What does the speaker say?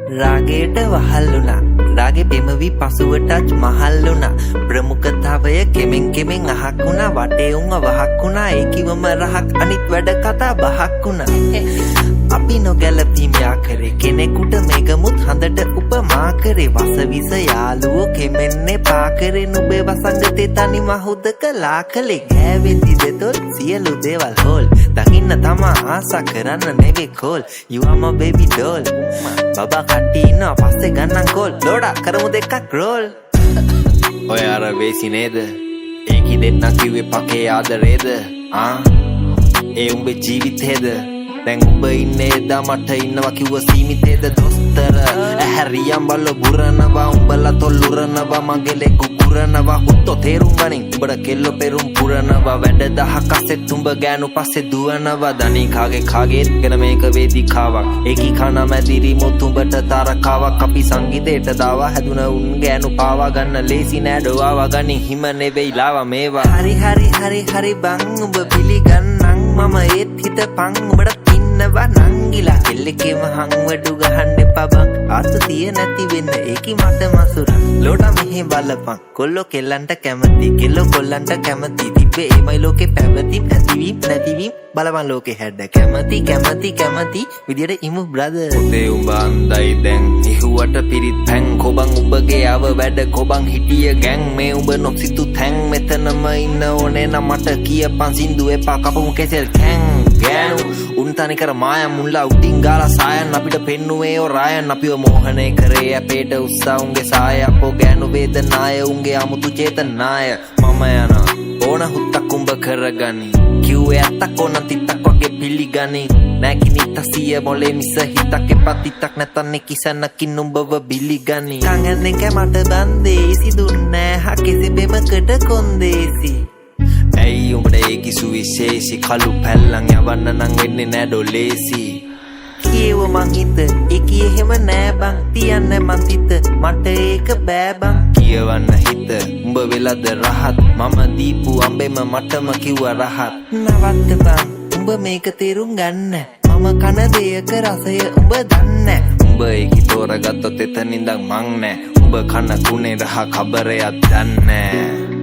රාගයට වහල්ලුණා රාගේ පෙමවි පසුවටත් මහල්ලුණා ප්‍රමුඛතාවය කෙමෙන් කෙමෙන් අහක් වුණා වටේ උන්ව වහක් වුණා ඒකිවම රහක් අනිත් වැඩ කතා බහක් වුණා අපි නොගැලපීම් යාකරේ කෙනෙකුට මෙගමුත් හඳට උපමා කරේ වසවිස යාළුවෝ කෙමෙන්නේ පාකරේ නුඹේ වසංගතේ තනි මහුද කලා කලේ ගෑවෙති දෙතොල් සියලු දේවල් හෝල් දකින්න තමා ආසා කරන්න නෙවෙයි call you are my baby doll බබා කට්ටි ඉන්නවා පස්සේ ගන්නම් කෝල් ලෝඩා කරමු දෙකක් රෝල් ඔය අර වේසි නේද ඒකි දෙන්න කිව්වේ පකේ ආදරේද ඒ උඹේ ජීවිතේද දැන් උඹ ඉන්නේ එදා මට ඉන්නවා කිව්ව සීමිතේද දොස්තර ඇහැරියම් බල බුරනවා උඹලා තොල්ලුරනවා මගේ ලෙකු පුරනවා හුත්තෝ තේරුම් ගනින් උඹට කෙල්ල පෙරුම් පුරනවා වැඩ දහක් අස්සෙත් උඹ ගෑනු පස්සේ දුවනවා දනී කාගේත් ගැන මේක වේදිකාවක් ඒකි කන මැදිරි මුත් උඹට තරකාවක් අපි සංගීතයට දාවා හැදුන උන් ගෑනු පාවා ගන්න ලේසි නෑ ඩෝවා ගනින් හිම නෙවෙයි ලාවා මේවා හරි බං උඹ පිළිගන්නම් මම ඒත් හිතපන් උඹට ඉන්නවා නංගිලා කෙල්ලකේම හංවඩු ගහන්න එපා බං ආසතිය නැති වෙන්න ඒකි මට මසුරන් ලෝඩා මෙහෙ බලපන් කොල්ලෝ කෙල්ලන්ට කැමති කෙල්ලෝ කොල්ලන්ට කැමති තිබ්බේ ඒමයි ලෝකේ පැවති ඇතිවීම් නැතිවීම් බලපන් ලෝකේ හැඩ කැමති විදියට ඉමු බ්‍රදර් උදේ උඹ අන්දයි දැන් ඉහුවට පිරිත් පැන් කොබන් උඹගේ ආව වැඩ කොබන් හිටිය ගෑන් මේ උඹ නොසිතු තැන් මෙතනම ඉන්න ඕනේ නම් මට කියපන් සින්දු එපා කපමු කෙසෙල් කැන් ගෑනු උන් තනිකර මායම් මුල්ලා උඩින් ගාලා සායන් අපිට පෙන්නුවේ ඔය රායන් අපිව මෝහනේ කරේ අපේට උස්සා උන්ගේ සාය අපෝ ගෑනු වේදනාය උන්ගේ අමුතු චේතනාය මම යනවා ඕන හුත්තක් උඹ කරගනි කිව්වේ ඇත්තක් ඕන තිත්තක් වගේ පිළිගනි නැකිනි තසිය මොලේ මිස හිතක් එපා තිත්තක් නැතන් කිසන්නකින් උඹව බිලිගනි කංගන්නේ කැමට බන්දේසි දුන්නේ හකෙසි බෙමකට කොන්දේසි ඇයි උඹට ඒකි සුවිශේෂි කළු පැල්ලන් යවන්න නම් වෙන්නේ නෑ ඩොලේසි කියව මං හිත ඒකි එහෙම නෑ බං තියන්න මං තිත මට ඒක බෑ බං කියවන්න හිත උඹ වෙලද රහත් මම දීපු අම්බෙම මටම කිව්වා රහත් නවත්ත බං උඹ මේක තේරුම් ගන්න මම කන දෙයක රසය උඹ දන්නේ උඹ ඒකි තෝරගත්තොත් එතනින්දන් මං නෑ උඹ කන කුණේ රහ කබරයක් දන්නේ